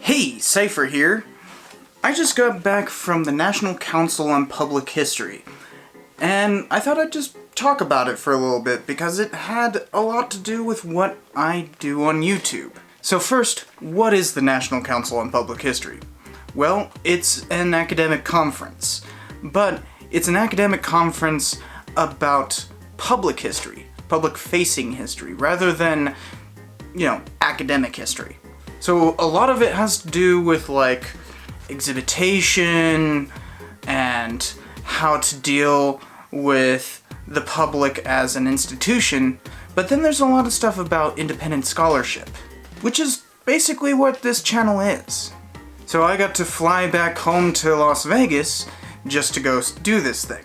Hey, Cypher here. I just got back from the National Council on Public History, and I thought I'd just talk about it for a little bit because it had a lot to do with what I do on YouTube. So first, what is the National Council on Public History? Well, it's an academic conference, but it's an academic conference about public history, public-facing history, rather than, academic history. So a lot of it has to do with, like, exhibition and how to deal with the public as an institution, but then there's a lot of stuff about independent scholarship, which is basically what this channel is. So I got to fly back home to Las Vegas just to go do this thing.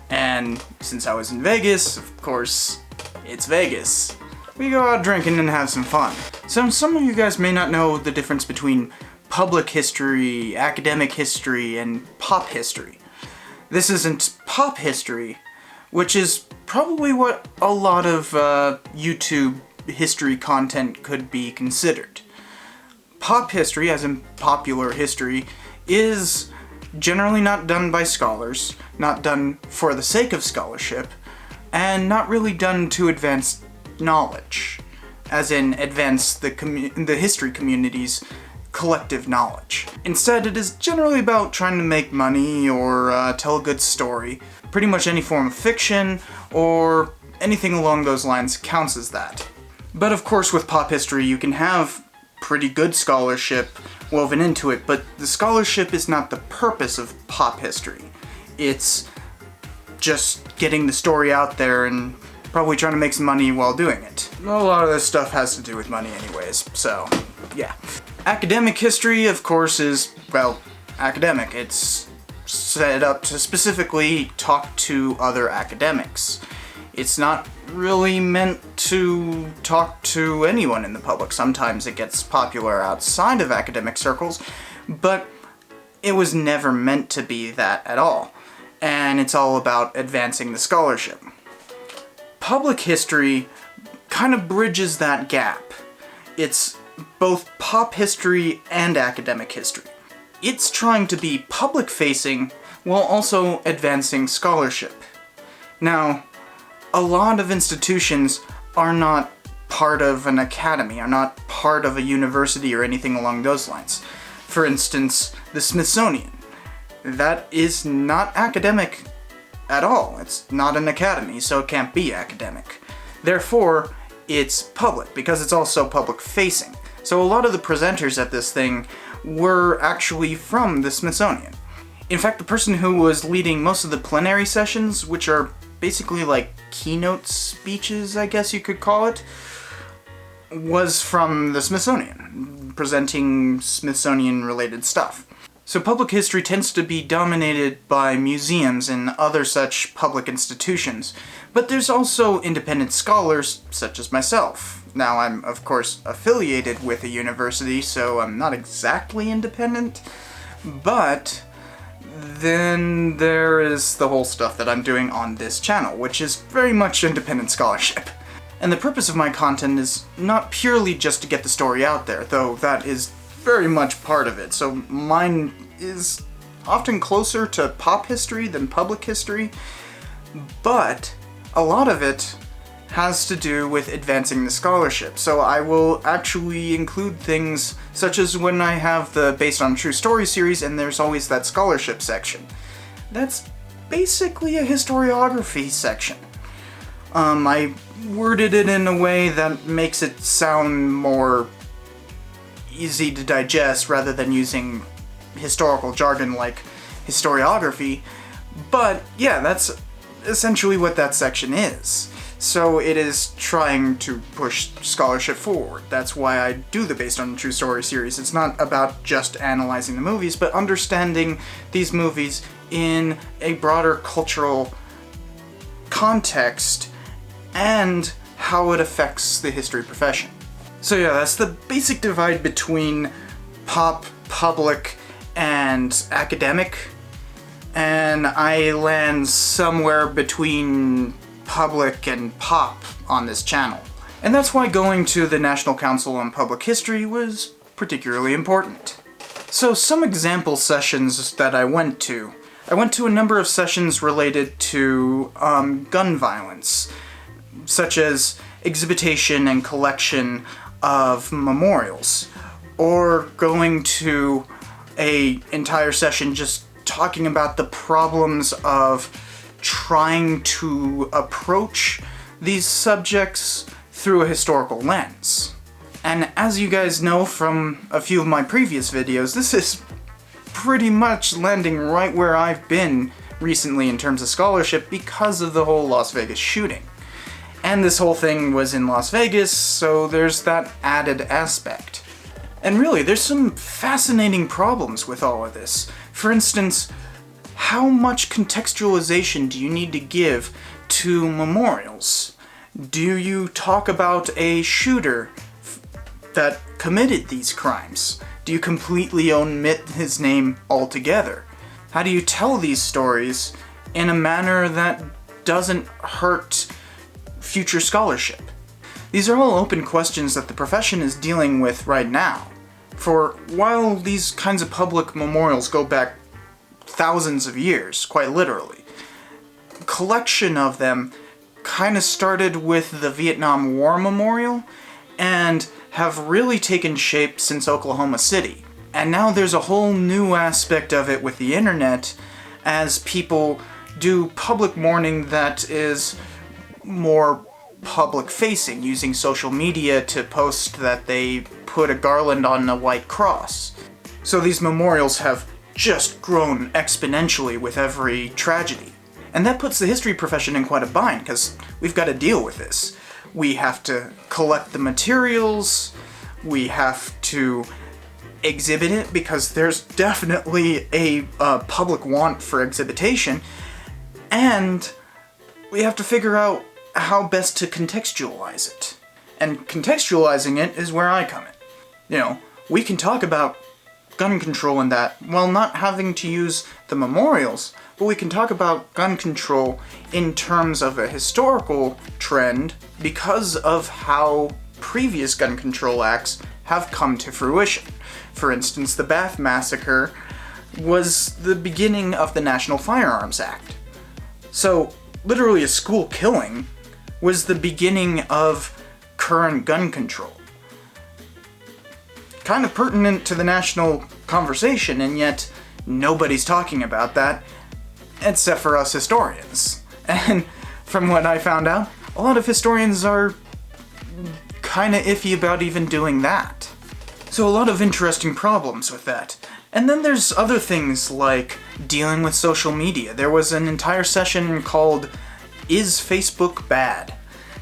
And since I was in Vegas, of course, it's Vegas. We go out drinking and have some fun. So some of you guys may not know the difference between public history, academic history, and pop history. This isn't pop history, which is probably what a lot of YouTube history content could be considered. Pop history, as in popular history, is generally not done by scholars, not done for the sake of scholarship, and not really done to advance knowledge, as in advance the history community's collective knowledge. Instead, it is generally about trying to make money or tell a good story. Pretty much any form of fiction or anything along those lines counts as that. But of course, with pop history, you can have pretty good scholarship woven into it, but the scholarship is not the purpose of pop history. It's just getting the story out there and probably trying to make some money while doing it. A lot of this stuff has to do with money anyways, so yeah. Academic history, of course, is, well, academic. It's set up to specifically talk to other academics. It's not really meant to talk to anyone in the public. Sometimes it gets popular outside of academic circles, but it was never meant to be that at all. And it's all about advancing the scholarship. Public history kind of bridges that gap. It's both pop history and academic history. It's trying to be public-facing while also advancing scholarship. Now, a lot of institutions are not part of an academy, are not part of a university or anything along those lines. For instance, the Smithsonian. That is not academic at all. It's not an academy, so it can't be academic. Therefore, it's public, because it's also public-facing. So a lot of the presenters at this thing were actually from the Smithsonian. In fact, the person who was leading most of the plenary sessions, which are basically like keynote speeches, I guess you could call it, was from the Smithsonian, presenting Smithsonian-related stuff. So public history tends to be dominated by museums and other such public institutions, but there's also independent scholars, such as myself. Now, I'm, of course, affiliated with a university, so I'm not exactly independent, but then there is the whole stuff that I'm doing on this channel, which is very much independent scholarship. And the purpose of my content is not purely just to get the story out there, though that is very much part of it. So mine is often closer to pop history than public history, but a lot of it has to do with advancing the scholarship. So I will actually include things such as when I have the Based on True Story series and there's always that scholarship section. That's basically a historiography section. I worded it in a way that makes it sound more easy to digest rather than using historical jargon like historiography, but yeah, that's essentially what that section is. So it is trying to push scholarship forward. That's why I do the Based on True Story series. It's not about just analyzing the movies, but understanding these movies in a broader cultural context and how it affects the history profession. So yeah, that's the basic divide between pop, public, and academic, and I land somewhere between public and pop on this channel. And that's why going to the National Council on Public History was particularly important. So some example sessions that I went to a number of sessions related to gun violence, such as exhibition and collection of memorials, or going to an entire session just talking about the problems of trying to approach these subjects through a historical lens. And as you guys know from a few of my previous videos, this is pretty much landing right where I've been recently in terms of scholarship because of the whole Las Vegas shooting. And this whole thing was in Las Vegas, so there's that added aspect. And really, there's some fascinating problems with all of this. For instance, how much contextualization do you need to give to memorials? Do you talk about a shooter that committed these crimes? Do you completely omit his name altogether? How do you tell these stories in a manner that doesn't hurt future scholarship? These are all open questions that the profession is dealing with right now. For while these kinds of public memorials go back thousands of years, quite literally, collection of them kind of started with the Vietnam War Memorial and have really taken shape since Oklahoma City. And now there's a whole new aspect of it with the internet as people do public mourning that is more public facing, using social media to post that they put a garland on a white cross. So these memorials have just grown exponentially with every tragedy. And that puts the history profession in quite a bind, because we've got to deal with this. We have to collect the materials, we have to exhibit it, because there's definitely a public want for exhibition, and we have to figure out how best to contextualize it. And contextualizing it is where I come in. You know, we can talk about gun control and that while not having to use the memorials, but we can talk about gun control in terms of a historical trend because of how previous gun control acts have come to fruition. For instance, the Bath Massacre was the beginning of the National Firearms Act. So, literally a school killing was the beginning of current gun control. Kind of pertinent to the national conversation, and yet nobody's talking about that, except for us historians. And from what I found out, a lot of historians are kind of iffy about even doing that. So a lot of interesting problems with that. And then there's other things like dealing with social media. There was an entire session called Is Facebook Bad?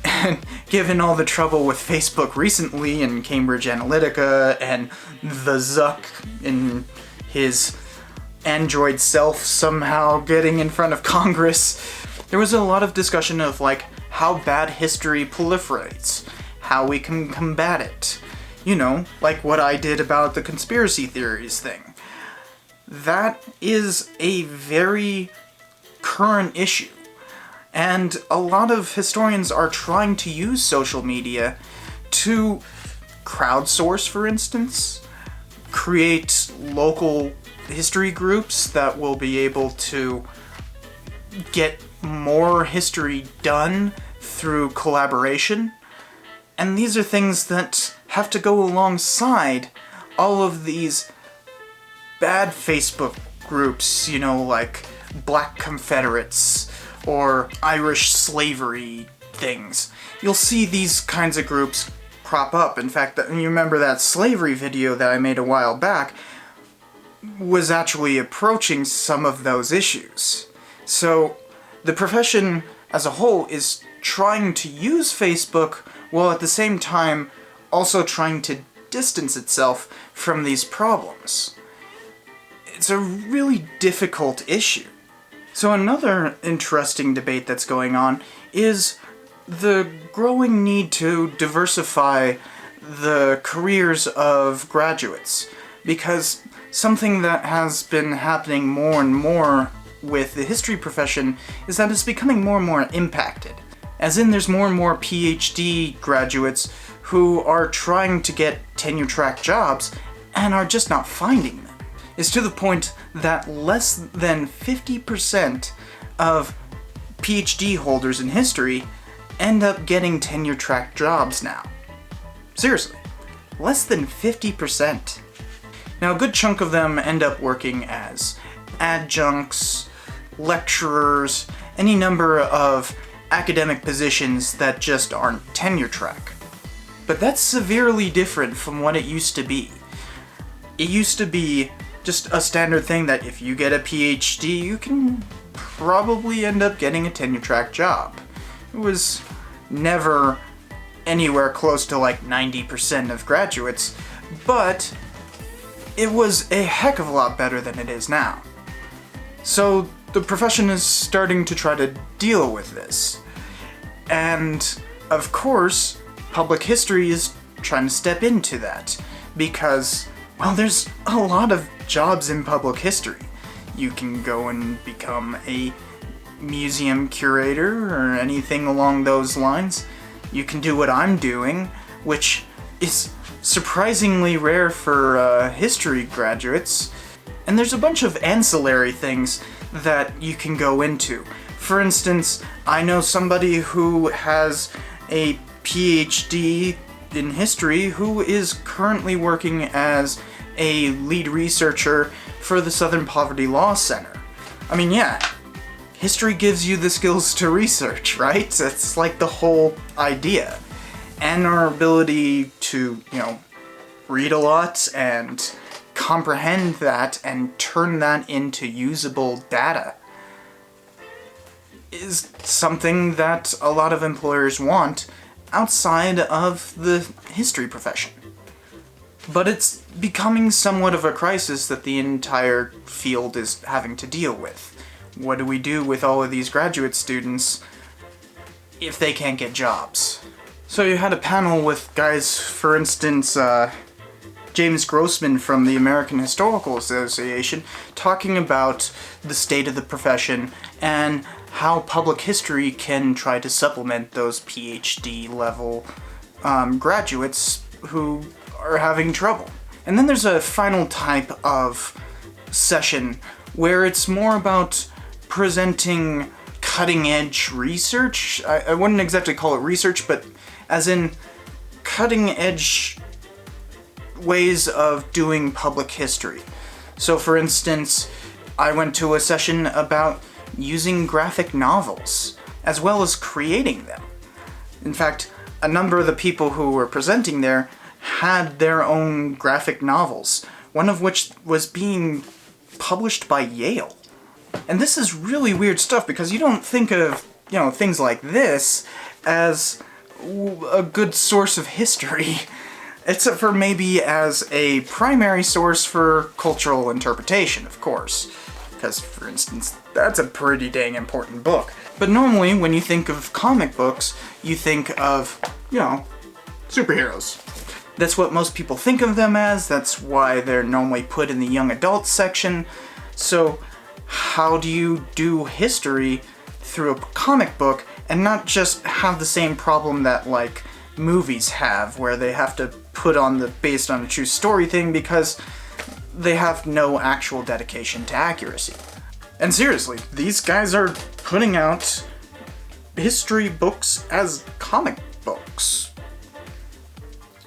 And given all the trouble with Facebook recently and Cambridge Analytica and the Zuck in his Android self somehow getting in front of Congress, there was a lot of discussion of like how bad history proliferates, how we can combat it. You know, like what I did about the conspiracy theories thing. That is a very current issue. And a lot of historians are trying to use social media to crowdsource, for instance, create local history groups that will be able to get more history done through collaboration. And these are things that have to go alongside all of these bad Facebook groups, you know, like Black Confederates or Irish slavery things. You'll see these kinds of groups crop up. In fact, you remember that slavery video that I made a while back was actually approaching some of those issues. So the profession as a whole is trying to use Facebook while at the same time also trying to distance itself from these problems. It's a really difficult issue. So another interesting debate that's going on is the growing need to diversify the careers of graduates, because something that has been happening more and more with the history profession is that it's becoming more and more impacted. As in, there's more and more PhD graduates who are trying to get tenure-track jobs and are just not finding them. It's to the point that less than 50% of PhD holders in history end up getting tenure-track jobs now. Seriously, less than 50%. Now, a good chunk of them end up working as adjuncts, lecturers, any number of academic positions that just aren't tenure-track. But that's severely different from what it used to be. It used to be just a standard thing that if you get a PhD, you can probably end up getting a tenure-track job. It was never anywhere close to like 90% of graduates, but it was a heck of a lot better than it is now. So the profession is starting to try to deal with this. And of course, public history is trying to step into that because, well, there's a lot of jobs in public history. You can go and become a museum curator or anything along those lines. You can do what I'm doing, which is surprisingly rare for history graduates. And there's a bunch of ancillary things that you can go into. For instance, I know somebody who has a PhD in history who is currently working as a lead researcher for the Southern Poverty Law Center. I mean, yeah, history gives you the skills to research, right? That's like the whole idea. And our ability to, read a lot and comprehend that and turn that into usable data is something that a lot of employers want outside of the history profession. But it's becoming somewhat of a crisis that the entire field is having to deal with. What do we do with all of these graduate students if they can't get jobs? So you had a panel with guys, for instance, James Grossman from the American Historical Association talking about the state of the profession and how public history can try to supplement those PhD level graduates who are having trouble. And then there's a final type of session where it's more about presenting cutting-edge research. I wouldn't exactly call it research, but as in cutting-edge ways of doing public history. So for instance, I went to a session about using graphic novels, as well as creating them. In fact, a number of the people who were presenting there had their own graphic novels, one of which was being published by Yale. And this is really weird stuff because you don't think of, things like this as a good source of history, except for maybe as a primary source for cultural interpretation, of course. Because, for instance, that's a pretty dang important book. But normally, when you think of comic books, you think of, superheroes. That's what most people think of them as, that's why they're normally put in the young adult section. So, how do you do history through a comic book and not just have the same problem that, like, movies have, where they have to put on the based on a true story thing because they have no actual dedication to accuracy. And seriously, these guys are putting out history books as comic books.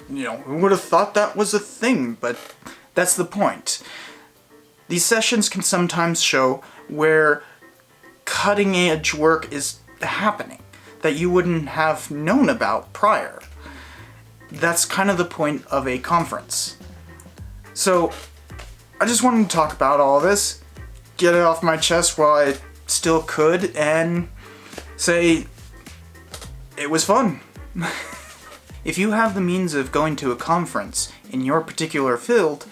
Who would have thought that was a thing, but that's the point. These sessions can sometimes show where cutting-edge work is happening that you wouldn't have known about prior. That's kind of the point of a conference. So, I just wanted to talk about all this, get it off my chest while I still could, and say it was fun. If you have the means of going to a conference in your particular field,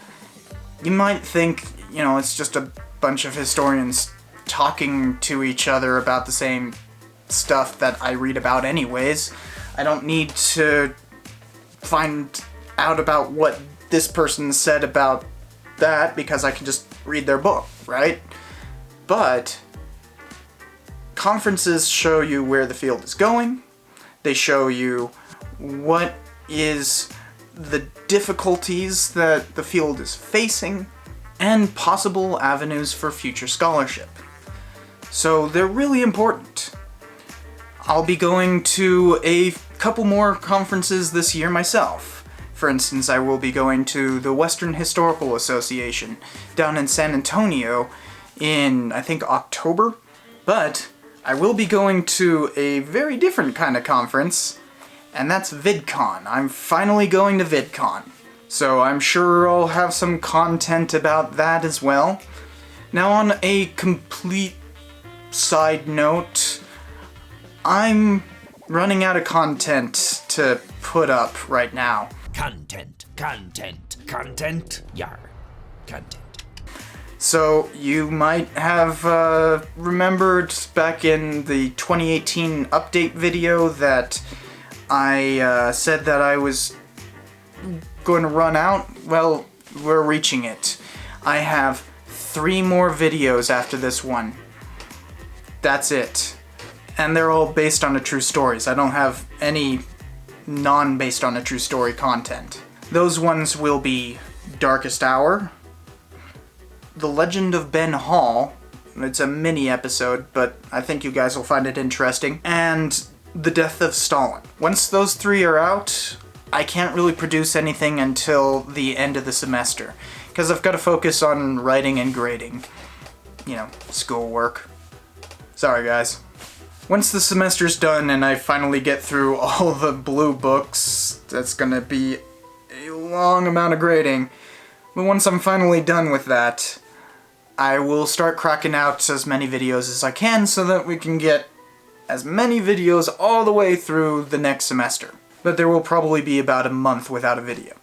you might think, it's just a bunch of historians talking to each other about the same stuff that I read about anyways. I don't need to find out about what this person said about that because I can just read their book, right? But conferences show you where the field is going. They show you what is the difficulties that the field is facing, and possible avenues for future scholarship. So they're really important. I'll be going to a couple more conferences this year myself. For instance, I will be going to the Western Historical Association down in San Antonio in, I think, October. But I will be going to a very different kind of conference, and that's VidCon. I'm finally going to VidCon. So I'm sure I'll have some content about that as well. Now, on a complete side note, I'm running out of content to put up right now. Content. Yar. Content. So you might have remembered back in the 2018 update video that I said that I was going to run out. Well, we're reaching it. I have 3 more videos after this one. That's it. And they're all based on a true stories. I don't have any non-based on a true story content. Those ones will be Darkest Hour, The Legend of Ben Hall. It's a mini episode, but I think you guys will find it interesting. And The Death of Stalin. Once those 3 are out, I can't really produce anything until the end of the semester, because I've got to focus on writing and grading. You know, schoolwork. Sorry, guys. Once the semester's done and I finally get through all the blue books, that's gonna be a long amount of grading. But once I'm finally done with that, I will start cracking out as many videos as I can so that we can get as many videos all the way through the next semester. But there will probably be about a month without a video.